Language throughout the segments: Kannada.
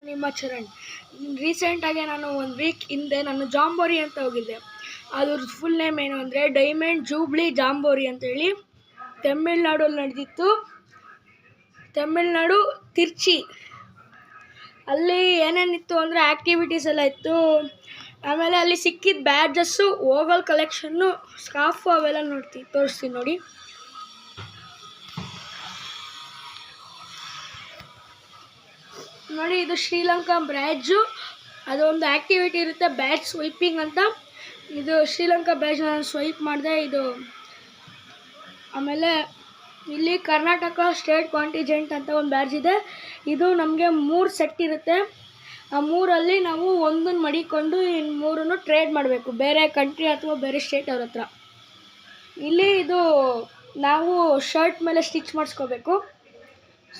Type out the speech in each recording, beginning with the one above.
ನಿಮ್ಮ ಚರಣ್. ರೀಸೆಂಟಾಗಿ ನಾನು ಒಂದು ವೀಕ್ ಹಿಂದೆ ನಾನು ಜಾಂಬೋರಿ ಅಂತ ಹೋಗಿದ್ದೆ. ಅದ್ರ ಫುಲ್ ನೇಮ್ ಏನು ಅಂದರೆ ಡೈಮಂಡ್ ಜೂಬ್ಲಿ ಜಾಂಬೋರಿ ಅಂತೇಳಿ ತಮಿಳ್ನಾಡಲ್ಲಿ ನಡೆದಿತ್ತು. ತಮಿಳ್ನಾಡು ತಿರ್ಚಿ. ಅಲ್ಲಿ ಏನೇನಿತ್ತು ಅಂದರೆ ಆ್ಯಕ್ಟಿವಿಟೀಸ್ ಎಲ್ಲ ಇತ್ತು. ಆಮೇಲೆ ಅಲ್ಲಿ ಸಿಕ್ಕಿದ ಬ್ಯಾಡ್ಜಸ್ಸು, ಓಗಲ್ ಕಲೆಕ್ಷನ್ನು, ಸ್ಕಾರ್ಫು ಅವೆಲ್ಲ ತೋರಿಸ್ತೀನಿ ನೋಡಿ. ನೋಡಿ, ಇದು ಶ್ರೀಲಂಕಾ ಬ್ಯಾಡ್ಜು. ಅದೊಂದು ಆ್ಯಕ್ಟಿವಿಟಿ ಇರುತ್ತೆ, ಬ್ಯಾಡ್ಜ್ ಸ್ವೈಪಿಂಗ್ ಅಂತ. ಇದು ಶ್ರೀಲಂಕಾ ಬ್ಯಾಡ್ಜ್ ನಾನು ಸ್ವೈಪ್ ಮಾಡಿದೆ. ಇದು ಆಮೇಲೆ ಇಲ್ಲಿ ಕರ್ನಾಟಕ ಸ್ಟೇಟ್ ಕಾಂಟಿಜೆಂಟ್ ಅಂತ ಒಂದು ಬ್ಯಾಡ್ಜ್ ಇದೆ. ಇದು ನಮಗೆ 3 ಸೆಟ್ ಇರುತ್ತೆ. ಆ 3ರಲ್ಲಿ ನಾವು ಒಂದನ್ನು ಮಡಿಕೊಂಡು ಇನ್ನು 3 ಟ್ರೇಡ್ ಮಾಡಬೇಕು ಬೇರೆ ಕಂಟ್ರಿ ಅಥವಾ ಬೇರೆ ಸ್ಟೇಟ್ ಅವ್ರ ಹತ್ರ. ಇಲ್ಲಿ ಇದು ನಾವು ಶರ್ಟ್ ಮೇಲೆ ಸ್ಟಿಚ್ ಮಾಡಿಸ್ಕೋಬೇಕು.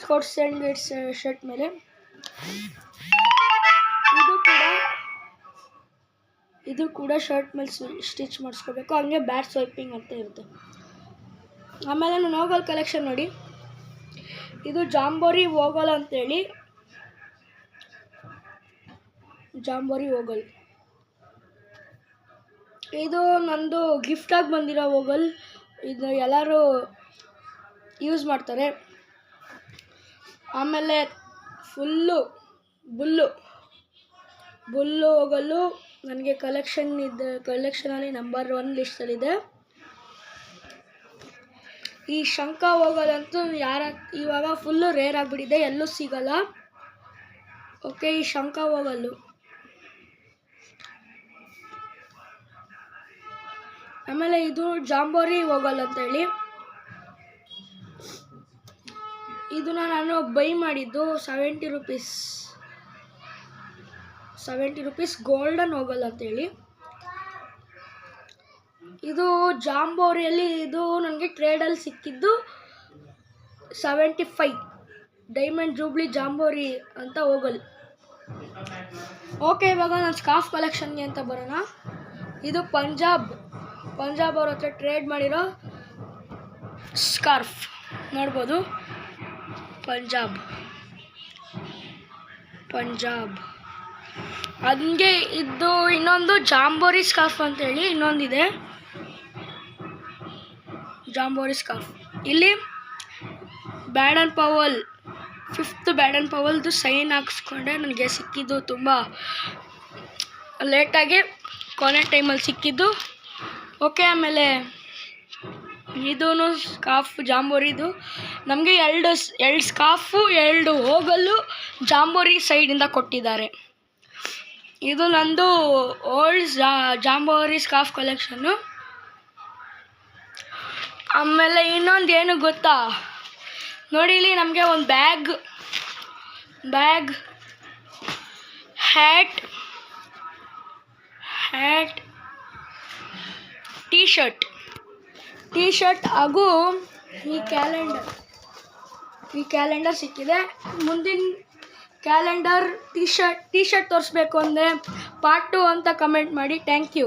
ಸ್ಕೌಟ್ಸ್ ಆ್ಯಂಡ್ ಗೈಡ್ಸ್ ಶರ್ಟ್ ಮೇಲೆ ಇದು ಕೂಡ ಶರ್ಟ್ ಮೇಲೆ ಸ್ಟಿಚ್ ಮಾಡಿಸ್ಕೋಬೇಕು. ಹಂಗೆ ಬ್ಯಾಡ್ ಸ್ವೈಪಿಂಗ್ ಅಂತ ಇರುತ್ತೆ. ಆಮೇಲೆ ನಾನು ಓಗಲ್ ಕಲೆಕ್ಷನ್ ನೋಡಿ. ಇದು ಜಾಂಬೋರಿ ಓಗಲ್ ಅಂತೇಳಿ, ಜಾಂಬೋರಿ ಓಗಲ್. ಇದು ನಂದು ಗಿಫ್ಟಾಗಿ ಬಂದಿರೋ ಓಗಲ್. ಇದು ಎಲ್ಲರೂ ಯೂಸ್ ಮಾಡ್ತಾರೆ. ಆಮೇಲೆ ಫುಲ್ಲು ಬುಲ್ಲು ಓಗಲ್ಲು ನನಗೆ ಕಲೆಕ್ಷನಲ್ಲಿ ನಂಬರ್ 1 ಲಿಸ್ಟಲ್ಲಿದೆ. ಈ ಶಂಖ ಓಗಲ್ಲಂತೂ ಇವಾಗ ಫುಲ್ಲು ರೇರ್ ಆಗಿಬಿಟ್ಟಿದೆ, ಎಲ್ಲೂ ಸಿಗಲ್ಲ. ಓಕೆ, ಈ ಶಂಖ ಓಗಲ್ಲು. ಆಮೇಲೆ ಇದು ಜಾಂಬೋರಿ ಓಗಲ್ ಅಂತೇಳಿ. ಇದನ್ನ ನಾನು ಬೈ ಮಾಡಿದ್ದು 70 ರುಪೀಸ್ ಗೋಲ್ಡನ್ ಓಗಲ್ ಅಂತೇಳಿ. ಇದು ಜಾಂಬೋರಿಯಲ್ಲಿ ಇದು ನನಗೆ ಟ್ರೇಡಲ್ಲಿ ಸಿಕ್ಕಿದ್ದು 75 ಡೈಮಂಡ್ ಜೂಬ್ಲಿ ಜಾಂಬೋರಿ ಅಂತ ಓಗಲ್. ಓಕೆ, ಇವಾಗ ನಾನು ಸ್ಕಾರ್ಫ್ ಕಲೆಕ್ಷನ್ಗೆ ಅಂತ ಬರೋಣ. ಇದು ಪಂಜಾಬ್ ಅವ್ರ ಹತ್ರ ಟ್ರೇಡ್ ಮಾಡಿರೋ ಸ್ಕಾರ್ಫ್ ನೋಡ್ಬೋದು. ಪಂಜಾಬ್ ಹಂಗೆ ಇದು ಇನ್ನೊಂದು ಜಾಂಬೋರಿ ಸ್ಕಾರ್ಫ್ ಅಂತೇಳಿ ಇನ್ನೊಂದಿದೆ. ಜಾಂಬೋರಿ ಸ್ಕಾರ್ಫ್ ಇಲ್ಲಿ ಬ್ಯಾಡನ್ ಪವಲ್ 5th ಬ್ಯಾಡನ್ ಪವಲ್ದು ಸೈನ್ ಹಾಕಿಸ್ಕೊಂಡೆ. ನನಗೆ ಸಿಕ್ಕಿದ್ದು ತುಂಬ ಲೇಟಾಗಿ, ಕೊನೆ ಟೈಮಲ್ಲಿ ಸಿಕ್ಕಿದ್ದು. ಓಕೆ, ಆಮೇಲೆ ಇದೂ ಸ್ಕಾರ್ಫ್ ಜಾಂಬೋರಿದು. ನಮಗೆ 2 ಸ್ಕಾರ್ಫು 2 ಓಗಲ್ಲು ಜಾಂಬೋರಿ ಸೈಡಿಂದ ಕೊಟ್ಟಿದ್ದಾರೆ. ಇದು ನಂದು ಓಲ್ಡ್ ಜಾಂಬೋರಿ ಸ್ಕಾರ್ಫ್ ಕಲೆಕ್ಷನ್ನು. ಆಮೇಲೆ ಇನ್ನೊಂದು ಏನು ಗೊತ್ತಾ ನೋಡಿ, ಇಲ್ಲಿ ನಮಗೆ ಒಂದು ಬ್ಯಾಗ್, ಹ್ಯಾಟ್, ಟಿ ಶರ್ಟ್ ಹಾಗೂ ಈ ಕ್ಯಾಲೆಂಡರ್ ಸಿಕ್ಕಿದೆ. ಮುಂದಿನ ಕ್ಯಾಲೆಂಡರ್ ಟಿ ಶರ್ಟ್ ತೋರಿಸ್ಬೇಕು ಅಂದರೆ ಪಾರ್ಟ್ 2 ಅಂತ ಕಮೆಂಟ್ ಮಾಡಿ. Thank you.